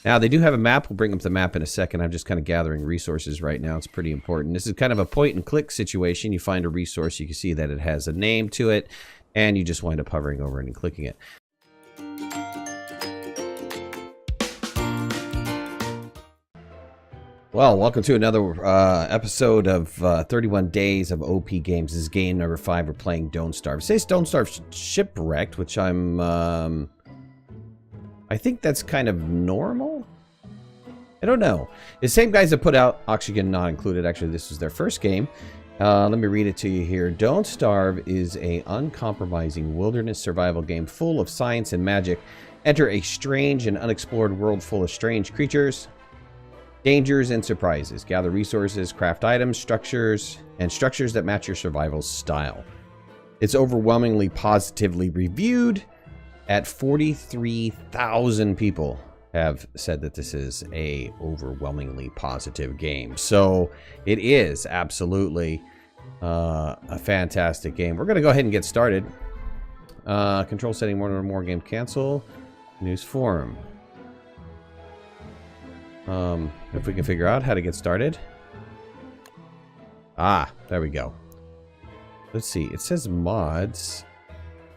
Now, they do have a map. We'll bring up the map in a second. I'm just kind of gathering resources right now. It's pretty important. This is kind of a point-and-click situation. You find a resource. You can see that it has a name to it, and you just wind up hovering over it and clicking it. Well, welcome to another episode of 31 Days of OP Games. This is game number 5. We're playing Don't Starve. It says Don't Starve Shipwrecked, which I'm... I think that's kind of normal? I don't know. The same guys that put out Oxygen Not Included. Actually, this was their first game. Let me read it to you here. Don't Starve is a uncompromising wilderness survival game full of science and magic. Enter a strange and unexplored world full of strange creatures, dangers, and surprises. Gather resources, craft items, structures that match your survival style. It's overwhelmingly positively reviewed. At 43,000 people have said that this is a overwhelmingly positive game. So it is absolutely a fantastic game. We're going to go ahead and get started. Control setting more game cancel. News forum. If we can figure out how to get started. Ah, there we go. Let's see. It says mods.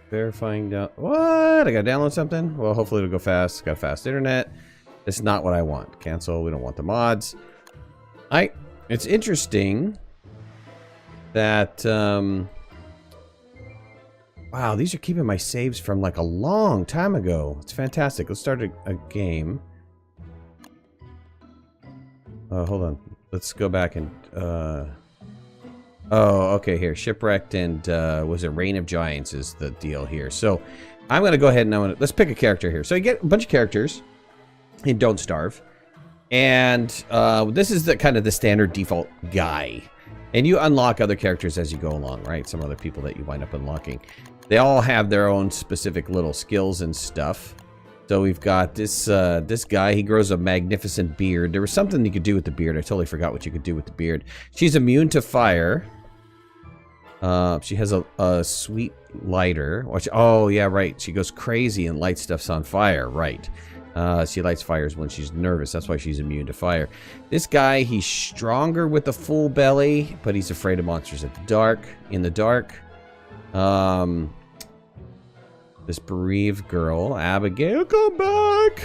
Verifying down. What? I gotta download something? Well, hopefully it'll go fast. Got fast internet. It's not what I want. Cancel. We don't want the mods. It's interesting that wow, these are keeping my saves from like a long time ago. It's fantastic. Let's start a game. Hold on. Let's go back and oh, okay, here. Shipwrecked and, was it Reign of Giants is the deal here. So, I'm going to go ahead and let's pick a character here. So, you get a bunch of characters in Don't Starve. And, this is the kind of the standard default guy. And you unlock other characters as you go along, right? Some other people that you wind up unlocking. They all have their own specific little skills and stuff. So we've got this this guy. He grows a magnificent beard. There was something you could do with the beard. I totally forgot what you could do with the beard. She's immune to fire. She has a sweet lighter. Oh, yeah, right. She goes crazy and lights stuffs on fire. Right. She lights fires when she's nervous. That's why she's immune to fire. This guy, he's stronger with a full belly, but he's afraid of monsters in the dark. This bereaved girl, Abigail, come back!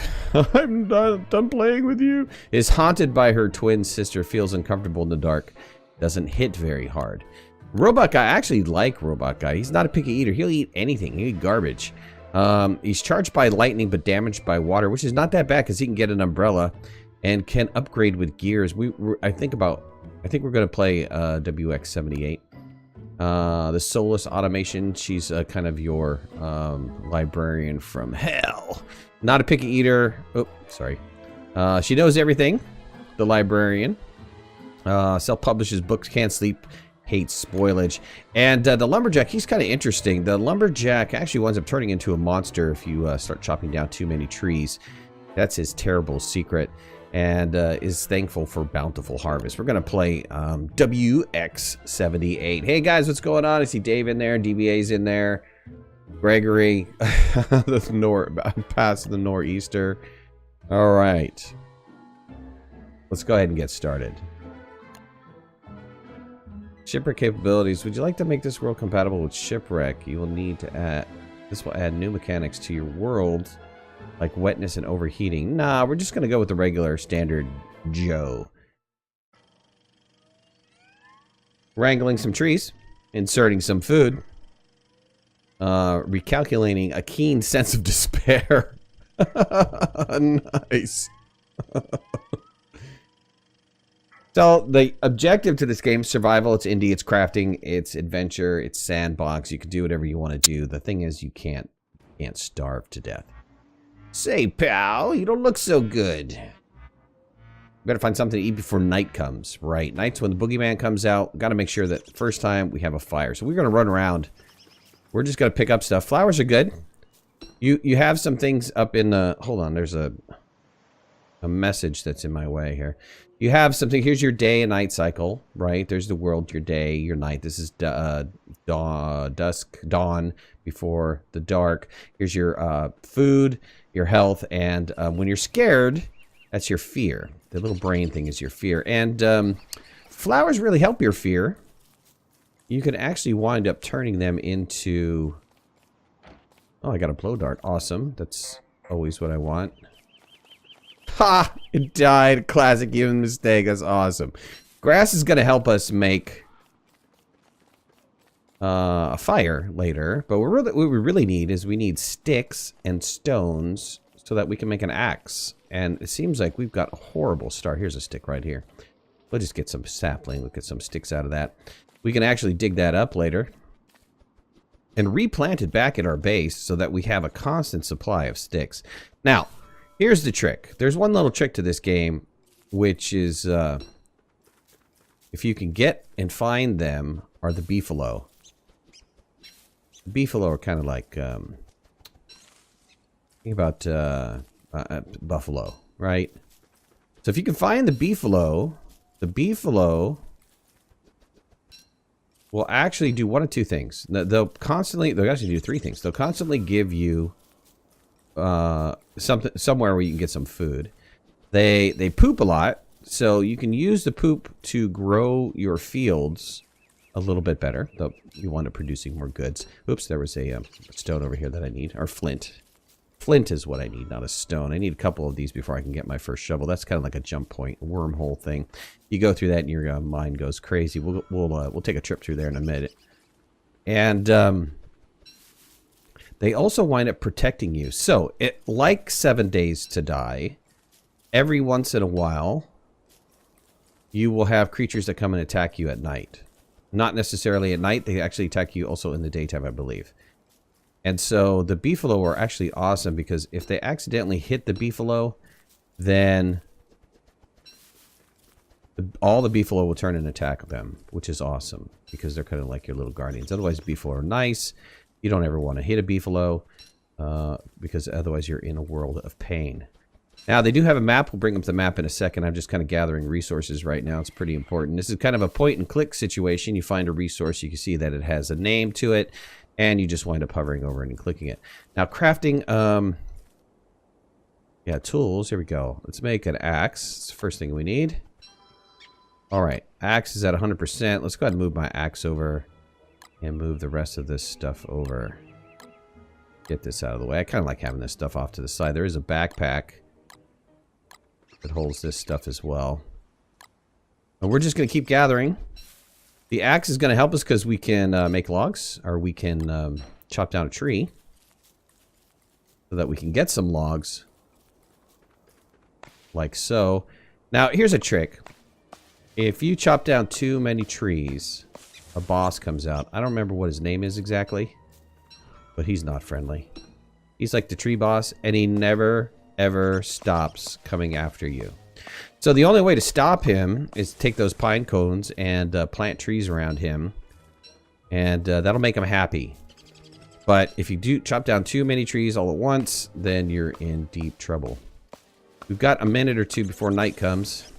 I'm done playing with you. Is haunted by her twin sister, feels uncomfortable in the dark, doesn't hit very hard. Robot guy, I actually like Robot guy. He's not a picky eater. He'll eat anything. He'll eat garbage. He's charged by lightning but damaged by water, which is not that bad because he can get an umbrella and can upgrade with gears. I think we're going to play WX78. The Soulless Automation, she's kind of your librarian from hell. Not a picky eater. Oh, sorry. She knows everything. The librarian. Self-publishes books, can't sleep, hates spoilage. And the lumberjack, he's kind of interesting. The lumberjack actually winds up turning into a monster if you start chopping down too many trees. That's his terrible secret. And is thankful for bountiful harvest. We're going to play WX78. Hey, guys, what's going on? I see Dave in there. DBA's in there. Gregory. Past the nor'easter. All right. Let's go ahead and get started. Shipwreck capabilities. Would you like to make this world compatible with Shipwreck? You will need to add... This will add new mechanics to your world, like wetness and overheating. Nah, we're just going to go with the regular standard Joe. Wrangling some trees. Inserting some food. Recalculating a keen sense of despair. Nice. So, the objective to this game is survival. It's indie, it's crafting, it's adventure, it's sandbox. You can do whatever you want to do. The thing is, you can't starve to death. Say, pal, you don't look so good. Better find something to eat before night comes. Right, night's when the boogeyman comes out. Got to make sure that first time we have a fire. So we're going to run around. We're just going to pick up stuff. Flowers are good. You have some things up in the... Hold on, there's a message that's in my way here. You have something. Here's your day and night cycle, right? There's the world, your day, your night. This is dawn before the dark. Here's your food, your health, and when you're scared, That's your fear. The little brain thing is your fear. And flowers really help your fear. You can actually wind up turning them into... Oh, I got a blow dart. Awesome. That's always what I want. Ha! It died. Classic human mistake. That's awesome. Grass is going to help us make a fire later. But what we really need is we need sticks and stones so that we can make an axe. And it seems like we've got a horrible start. Here's a stick right here. We'll just get some sapling. We'll get some sticks out of that. We can actually dig that up later and replant it back at our base so that we have a constant supply of sticks. Now, here's the trick. There's one little trick to this game, which is if you can get and find them, are the beefalo. The beefalo are kind of like think about buffalo, right? So if you can find the beefalo will actually do one of two things. They'll actually do three things. They'll constantly give you somewhere where you can get some food. They poop a lot, so you can use the poop to grow your fields a little bit better. Though you want it producing more goods. Oops, there was a stone over here that I need, or flint. Flint is what I need, not a stone. I need a couple of these before I can get my first shovel. That's kind of like a jump point, a wormhole thing. You go through that and your mind goes crazy. We'll take a trip through there in a minute. And they also wind up protecting you. So, like 7 Days to Die, every once in a while, you will have creatures that come and attack you at night. Not necessarily at night. They actually attack you also in the daytime, I believe. And so the beefalo are actually awesome because if they accidentally hit the beefalo, then all the beefalo will turn and attack them, which is awesome because they're kind of like your little guardians. Otherwise, beefalo are nice. You don't ever want to hit a beefalo because otherwise you're in a world of pain. Now, they do have a map. We'll bring up the map in a second. I'm just kind of gathering resources right now. It's pretty important. This is kind of a point-and-click situation. You find a resource. You can see that it has a name to it. And you just wind up hovering over it and clicking it. Now, crafting, yeah, tools. Here we go. Let's make an axe. It's the first thing we need. All right, axe is at 100%. Let's go ahead and move my axe over and move the rest of this stuff over. Get this out of the way. I kind of like having this stuff off to the side. There is a backpack that holds this stuff as well. And we're just going to keep gathering. The axe is going to help us because we can make logs, or we can chop down a tree so that we can get some logs, like so. Now, here's a trick. If you chop down too many trees, a boss comes out. I don't remember what his name is exactly, but he's not friendly. He's like the tree boss, and he never, ever stops coming after you. So the only way to stop him is to take those pine cones and plant trees around him. And that'll make him happy. But if you do chop down too many trees all at once, then you're in deep trouble. We've got a minute or two before night comes.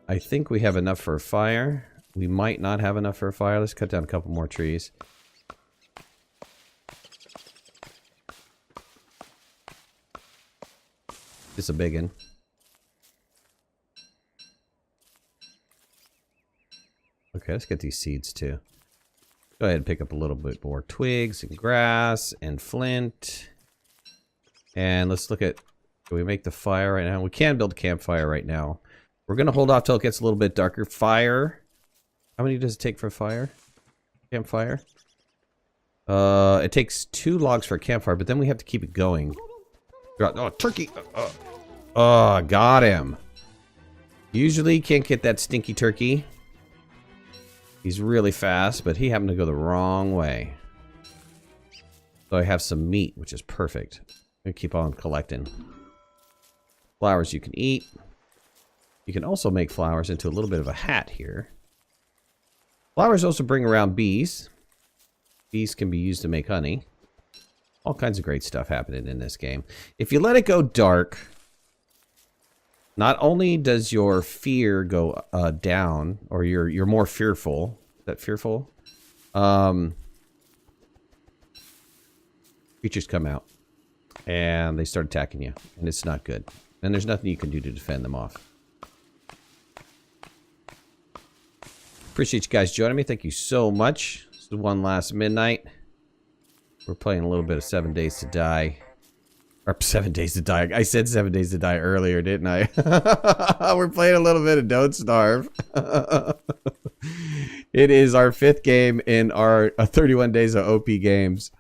I think we have enough for a fire. We might not have enough for a fire. Let's cut down a couple more trees. This is a big one. Okay, let's get these seeds too. Go ahead and pick up a little bit more twigs and grass and flint. And let's look at, can we make the fire right now? We can build a campfire right now. We're going to hold off till it gets a little bit darker. Fire. How many does it take for a fire? Campfire? It takes 2 logs for a campfire, but then we have to keep it going. Oh, turkey! Oh, got him. Usually can't get that stinky turkey. He's really fast, but he happened to go the wrong way. So I have some meat, which is perfect. I'm going to keep on collecting. Flowers you can eat. You can also make flowers into a little bit of a hat here. Flowers also bring around bees. Bees can be used to make honey. All kinds of great stuff happening in this game. If you let it go dark, not only does your fear go down, or you're more fearful. Is that fearful? Creatures come out, and they start attacking you, and it's not good. And there's nothing you can do to defend them off. Appreciate you guys joining me. Thank you so much. This is One Last Midnight. We're playing a little bit of 7 Days to Die. Or 7 Days to Die. I said 7 Days to Die earlier, didn't I? We're playing a little bit of Don't Starve. It is our 5th game in our 31 Days of OP games.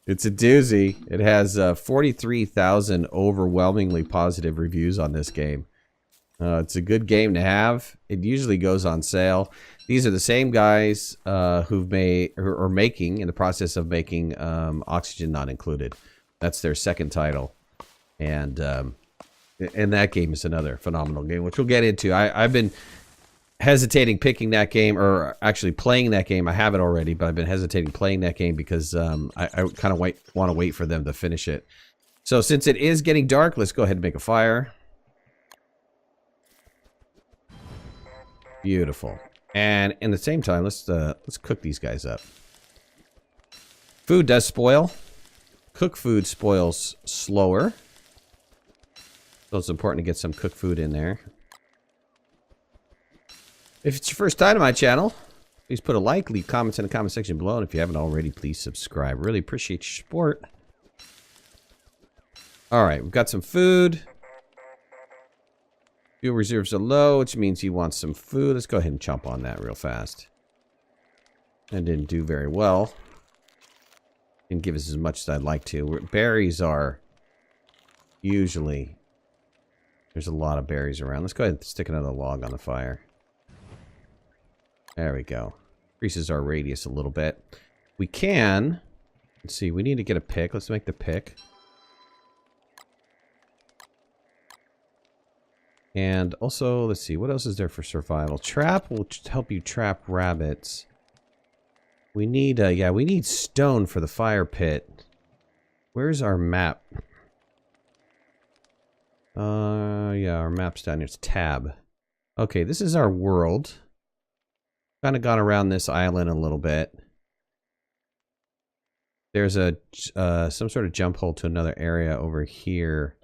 It's a doozy. It has 43,000 overwhelmingly positive reviews on this game. It's a good game to have. It usually goes on sale. These are the same guys who've made or are making, in the process of making, Oxygen Not Included. That's their second title, and that game is another phenomenal game, which we'll get into. I've been hesitating picking that game, or actually playing that game. I have it already, but I've been hesitating playing that game because I kind of want to wait for them to finish it. So since it is getting dark, let's go ahead and make a fire. Beautiful. And in the same time, let's cook these guys up. Food does spoil. Cooked food spoils slower. So it's important to get some cooked food in there. If it's your first time to my channel, please put a like, leave comments in the comment section below, and if you haven't already, please subscribe. Really appreciate your support. Alright, we've got some food. Fuel reserves are low, which means he wants some food. Let's go ahead and chomp on that real fast. That didn't do very well. Didn't give us as much as I'd like to. Berries are usually... There's a lot of berries around. Let's go ahead and stick another log on the fire. There we go. Increases our radius a little bit. We can... Let's see, we need to get a pick. Let's make the pick. And also, let's see, what else is there for survival? Trap will help you trap rabbits. We need, yeah, we need stone for the fire pit. Where's our map? Yeah, our map's down here. It's tab. Okay, this is our world. Kind of gone around this island a little bit. There's a some sort of jump hole to another area over here.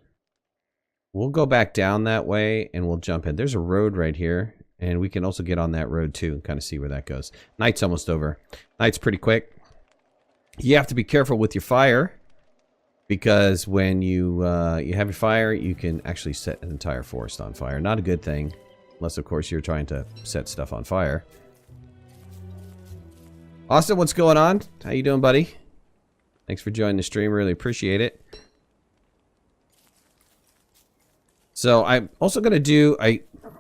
We'll go back down that way and we'll jump in. There's a road right here. And we can also get on that road too and kind of see where that goes. Night's almost over. Night's pretty quick. You have to be careful with your fire. Because when you have your fire, you can actually set an entire forest on fire. Not a good thing. Unless, of course, you're trying to set stuff on fire. Austin, what's going on? How you doing, buddy? Thanks for joining the stream. Really appreciate it. So I'm also going to do...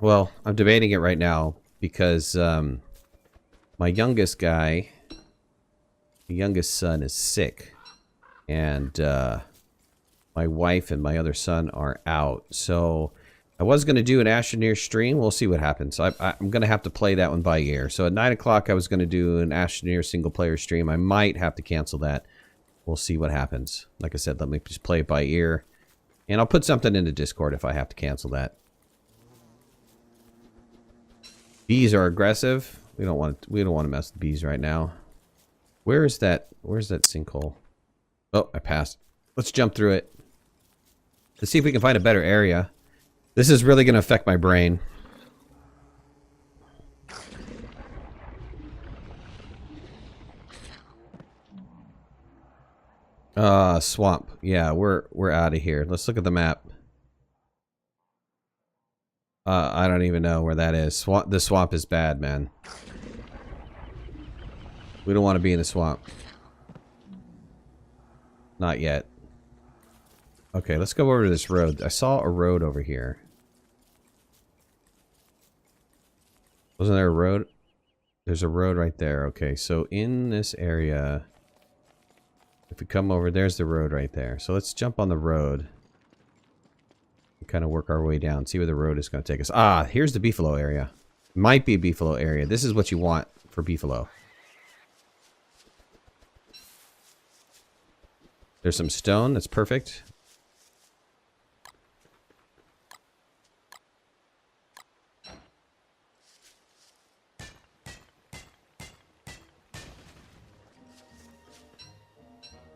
Well, I'm debating it right now because my youngest guy, the youngest son, is sick. And my wife and my other son are out. So I was going to do an Astroneer stream. We'll see what happens. I'm going to have to play that one by ear. So at 9 o'clock I was going to do an Astroneer single-player stream. I might have to cancel that. We'll see what happens. Like I said, let me just play it by ear. And I'll put something into Discord if I have to cancel that. Bees are aggressive. We don't want to mess with bees right now. Where's that sinkhole? Oh, I passed. Let's jump through it. Let's see if we can find a better area. This is really going to affect my brain. Swamp. Yeah, we're out of here. Let's look at the map. I don't even know where that is. The swamp is bad, man. We don't want to be in the swamp. Not yet. Okay, let's go over to this road. I saw a road over here. Wasn't there a road? There's a road right there. Okay, so in this area, if we come over, there's the road right there. So let's jump on the road. Kind of work our way down, see where the road is going to take us. Ah, here's the beefalo area. Might be a beefalo area. This is what you want for beefalo. There's some stone. That's perfect.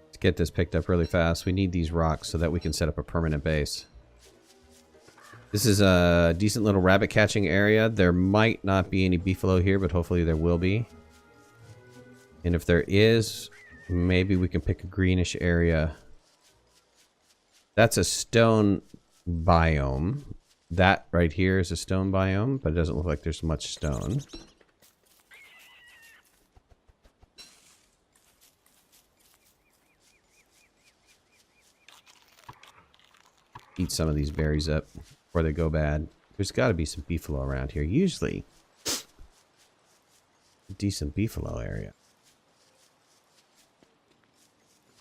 Let's get this picked up really fast. We need these rocks so that we can set up a permanent base. This is a decent little rabbit catching area. There might not be any beefalo here, but hopefully there will be. And if there is, maybe we can pick a greenish area. That's a stone biome. That right here is a stone biome, but it doesn't look like there's much stone. Eat some of these berries up before they go bad. There's got to be some beefalo around here. Usually, a decent beefalo area.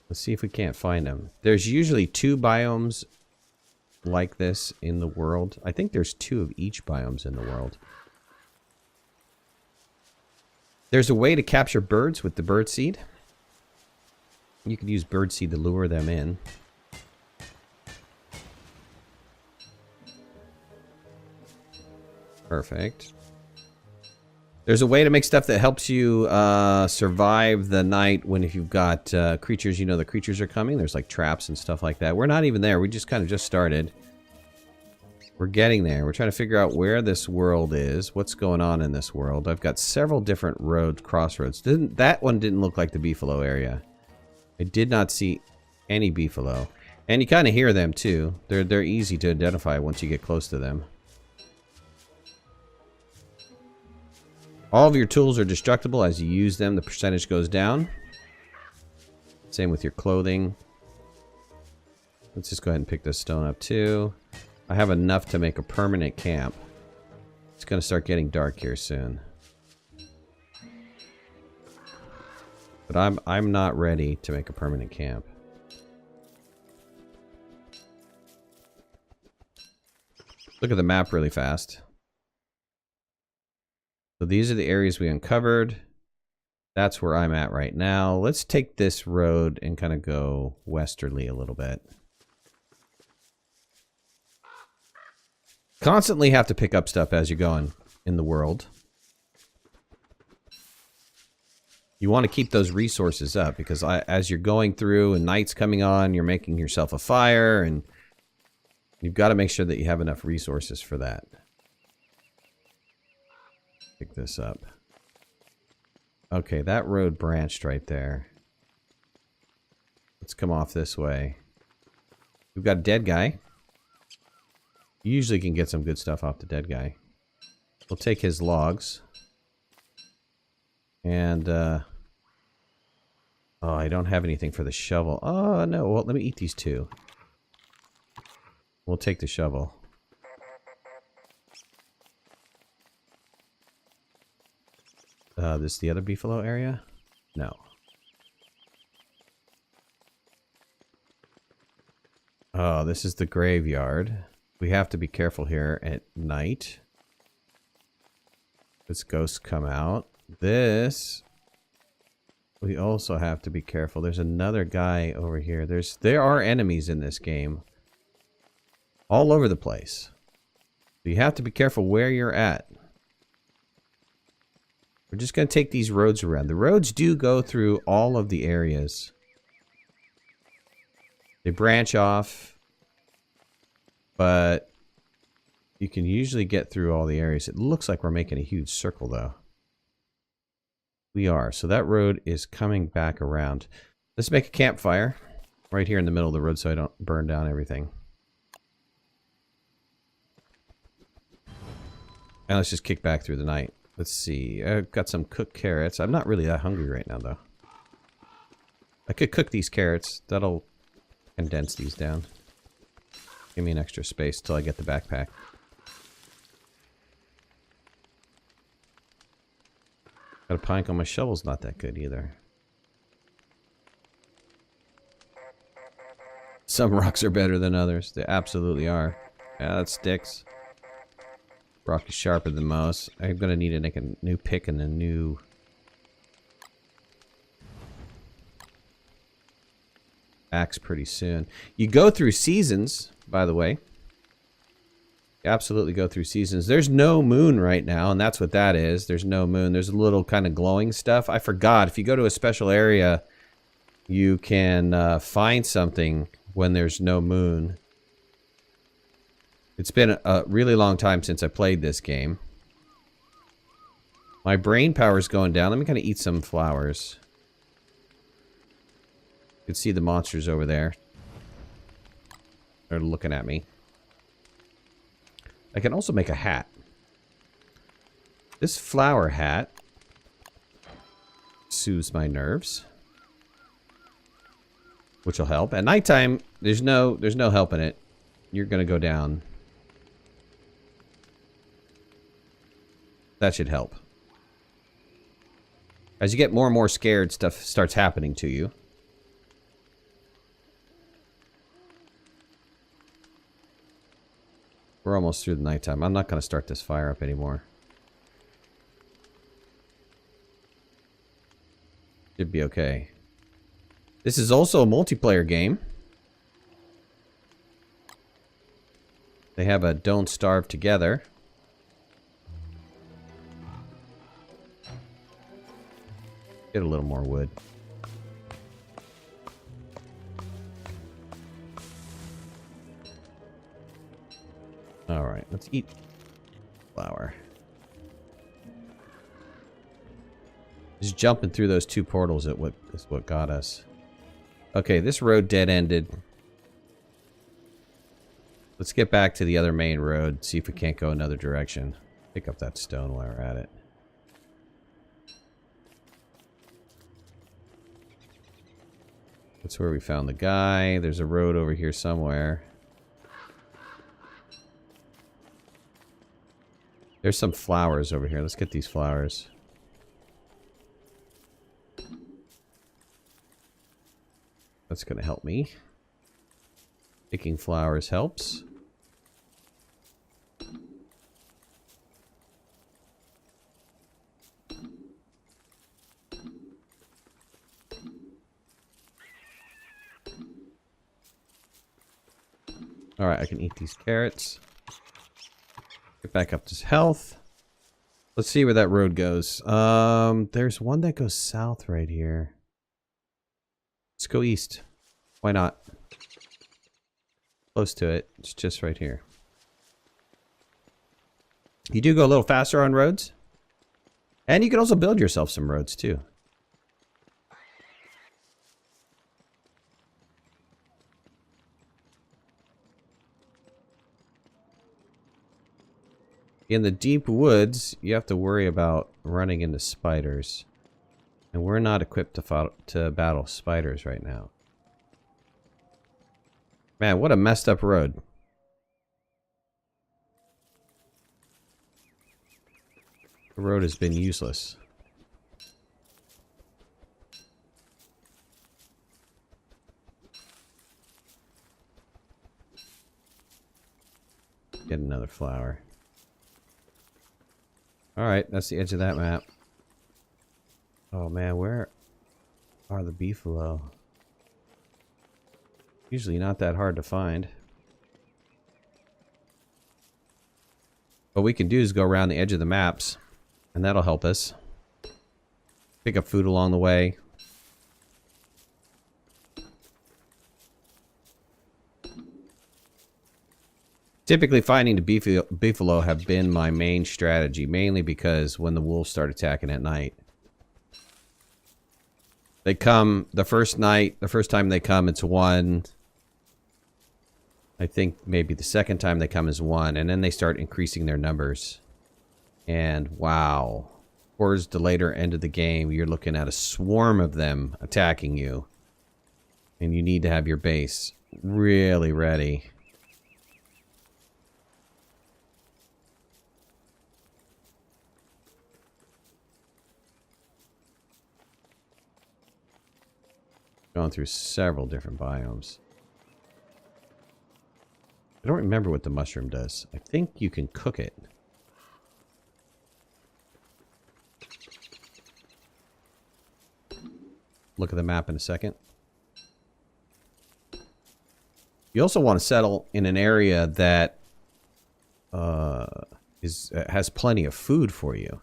Let's see if we can't find them. There's usually 2 biomes like this in the world. I think there's 2 of each biomes in the world. There's a way to capture birds with the bird seed. You could use bird seed to lure them in. Perfect. There's a way to make stuff that helps you survive the night when if you've got creatures, you know the creatures are coming. There's like traps and stuff like that. We're not even there. We just kind of just started. We're getting there. We're trying to figure out where this world is. What's going on in this world. I've got several different roads, crossroads. That one didn't look like the beefalo area. I did not see any beefalo. And you kind of hear them too. They're easy to identify once you get close to them. All of your tools are destructible. As you use them, the percentage goes down. Same with your clothing. Let's just go ahead and pick this stone up too. I have enough to make a permanent camp. It's going to start getting dark here soon. But I'm not ready to make a permanent camp. Look at the map really fast. So these are the areas we uncovered. That's where I'm at right now. Let's take this road and kind of go westerly a little bit. Constantly have to pick up stuff as you're going in the world. You want to keep those resources up because as you're going through and night's coming on, you're making yourself a fire and you've got to make sure that you have enough resources for that. Pick this up. Okay, that road branched right there. Let's come off this way. We've got a dead guy. You usually can get some good stuff off the dead guy. We'll take his logs. And, oh, I don't have anything for the shovel. Oh, no. Well, let me eat these 2. We'll take the shovel. This is the other beefalo area? No. Oh, this is the graveyard. We have to be careful here at night. This ghosts come out. This... we also have to be careful. There's another guy over here. There are enemies in this game. All over the place. So you have to be careful where you're at. We're just going to take these roads around. The roads do go through all of the areas. They branch off. But you can usually get through all the areas. It looks like we're making a huge circle, though. We are. So that road is coming back around. Let's make a campfire right here in the middle of the road so I don't burn down everything. And let's just kick back through the night. Let's see. I've got some cooked carrots. I'm not really that hungry right now, though. I could cook these carrots. That'll condense these down. Give me an extra space till I get the backpack. Got a pine cone. My shovel's not that good either. Some rocks are better than others. They absolutely are. Yeah, that sticks. Rock is sharper than most. I'm gonna need to make a new pick and a new... axe pretty soon. You go through seasons, by the way. You absolutely go through seasons. There's no moon right now, and that's what that is. There's no moon. There's a little kind of glowing stuff. I forgot. If you go to a special area, you can find something when there's no moon. It's been a really long time since I played this game. My brain power's going down. Let me kind of eat some flowers. You can see the monsters over there. They're looking at me. I can also make a hat. This flower hat soothes my nerves, which will help. At nighttime, there's no help in it. You're gonna go down. That should help. As you get more and more scared, stuff starts happening to you. We're almost through the nighttime. I'm not going to start this fire up anymore. Should be okay. This is also a multiplayer game. They have a Don't Starve Together. Get a little more wood. Alright, let's eat flour. Just jumping through those two portals is what got us. Okay, this road dead-ended. Let's get back to the other main road, see if we can't go another direction. Pick up that stone while we're at it. That's where we found the guy. There's a road over here somewhere. There's some flowers over here. Let's get these flowers. That's going to help me. Picking flowers helps. Alright, I can eat these carrots. Get back up to health. Let's see where that road goes. There's one that goes south right here. Let's go east. Why not? Close to it. It's just right here. You do go a little faster on roads. And you can also build yourself some roads too. In the deep woods, you have to worry about running into spiders. And we're not equipped to battle spiders right now. Man, what a messed up road. The road has been useless. Get another flower. Alright, that's the edge of that map. Oh man, where are the beefalo? Usually not that hard to find. What we can do is go around the edge of the maps, and that'll help us. Pick up food along the way. Typically finding the beefalo have been my main strategy, mainly because when the wolves start attacking at night. They come the first time they come it's 1. I think maybe the second time they come is 1, and then they start increasing their numbers. And wow. Towards the later end of the game, you're looking at a swarm of them attacking you. And you need to have your base really ready. Going through several different biomes. I don't remember what the mushroom does. I think you can cook it. Look at the map in a second. You also want to settle in an area that has plenty of food for you.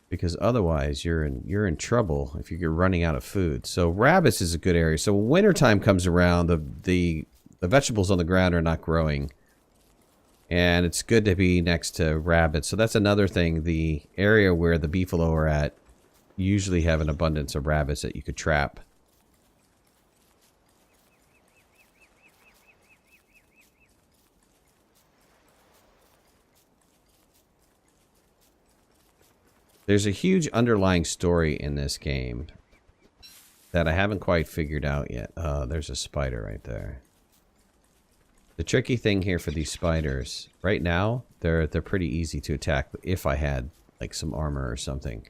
Because otherwise you're in trouble if you're running out of food. So rabbits is a good area. So when wintertime comes around, the vegetables on the ground are not growing. And it's good to be next to rabbits. So that's another thing. The area where the beefalo are at usually have an abundance of rabbits that you could trap. There's a huge underlying story in this game that I haven't quite figured out yet. Oh, there's a spider right there. The tricky thing here for these spiders, right now, they're pretty easy to attack if I had like some armor or something.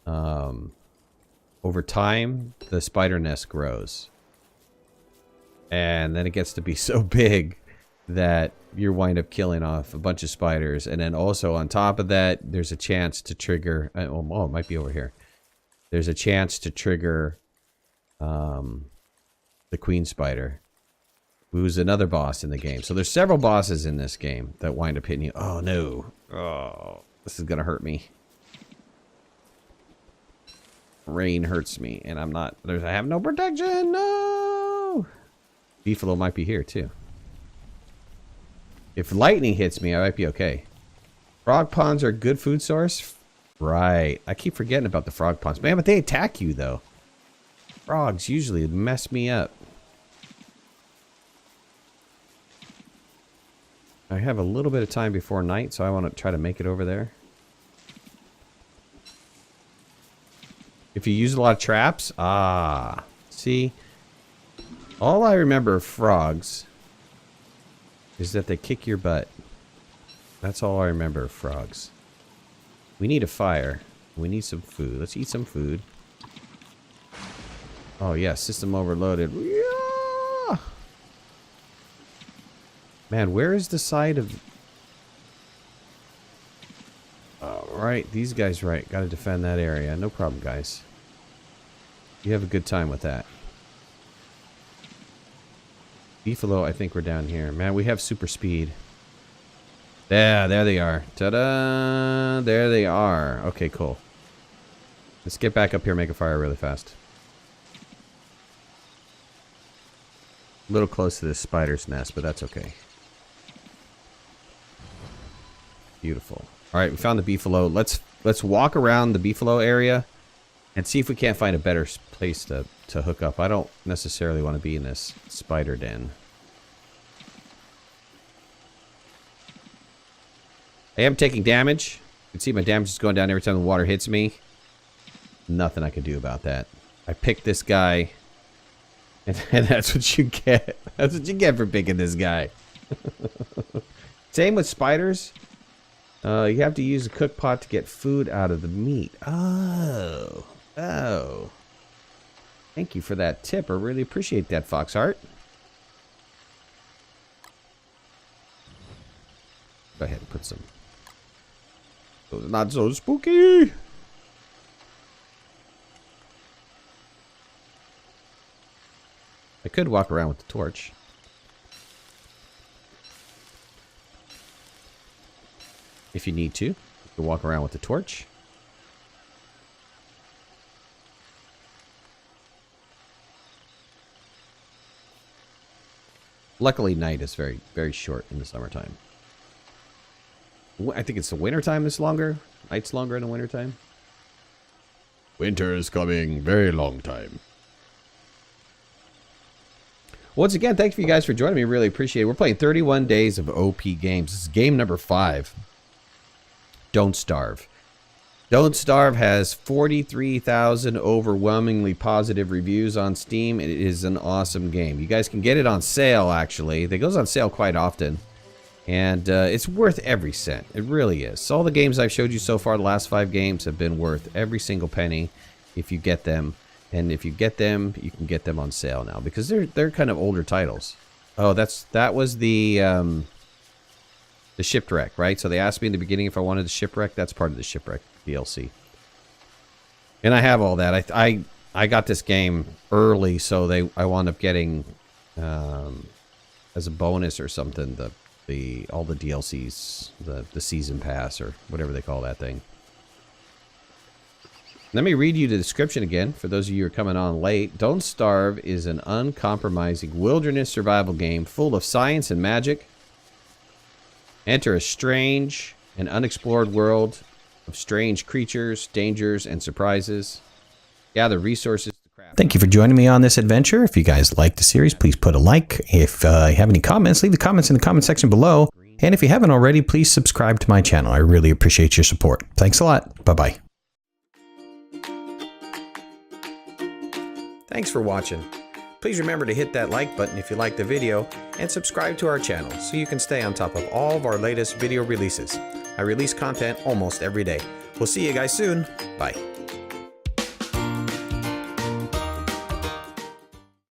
Over time, the spider nest grows. And then it gets to be so big that you wind up killing off a bunch of spiders. And then also on top of that, there's a chance to trigger... Oh, it might be over here. There's a chance to trigger the queen spider, who's another boss in the game. So there's several bosses in this game that wind up hitting you. Oh, no. Oh, this is going to hurt me. Rain hurts me, and I'm not... I have no protection! No! Beefalo might be here, too. If lightning hits me, I might be okay. Frog ponds are a good food source? Right. I keep forgetting about the frog ponds. Man, but they attack you, though. Frogs usually mess me up. I have a little bit of time before night, so I want to try to make it over there. If you use a lot of traps... Ah. See? All I remember of frogs is that they kick your butt. That's all I remember of frogs. We need a fire. We need some food. Let's eat some food. Oh yeah, system overloaded. Yeah! Man, where is the side of... Alright, these guys right. Gotta defend that area. No problem, guys. You have a good time with that. Beefalo, I think we're down here. Man, we have super speed. Yeah, there they are. Ta-da! There they are. Okay, cool. Let's get back up here and make a fire really fast. A little close to this spider's nest, but that's okay. Beautiful. Alright, we found the beefalo. Let's walk around the beefalo area and see if we can't find a better place to hook up. I don't necessarily want to be in this spider den. I am taking damage. You can see my damage is going down every time the water hits me. Nothing I can do about that. I picked this guy, and that's what you get. That's what you get for picking this guy. Same with spiders. You have to use a cook pot to get food out of the meat. Oh. Oh. Thank you for that tip. I really appreciate that, Foxheart. Go ahead and put some... Those are not so spooky. I could walk around with the torch. If you need to. You can walk around with the torch. Luckily, night is very, very short in the summertime. I think it's the wintertime that's longer. Night's longer in the wintertime. Winter is coming. Very long time. Once again, thank you guys for joining me. Really appreciate it. We're playing 31 Days of OP Games. This is game number 5. Don't Starve. Don't Starve has 43,000 overwhelmingly positive reviews on Steam. It is an awesome game. You guys can get it on sale, actually. It goes on sale quite often. And it's worth every cent. It really is. So all the games I've showed you so far, the last 5 games, have been worth every single penny if you get them. And if you get them, you can get them on sale now. Because they're kind of older titles. Oh, that was the shipwreck, right? So they asked me in the beginning if I wanted the shipwreck. That's part of the shipwreck DLC. And I have all that. I got this game early, so I wound up getting as a bonus or something all the DLCs, the season pass or whatever they call that thing. Let me read you the description again for those of you who are coming on late. Don't Starve is an uncompromising wilderness survival game full of science and magic. Enter a strange and unexplored world of strange creatures, dangers, and surprises. Gather resources to craft. Thank you for joining me on this adventure. If you guys like the series, please put a like. If you have any comments, leave the comments in the comment section below. And if you haven't already, please subscribe to my channel. I really appreciate your support. Thanks a lot. Bye-bye. Thanks for watching. Please remember to hit that like button if you liked the video and subscribe to our channel so you can stay on top of all of our latest video releases. I release content almost every day. We'll see you guys soon. Bye.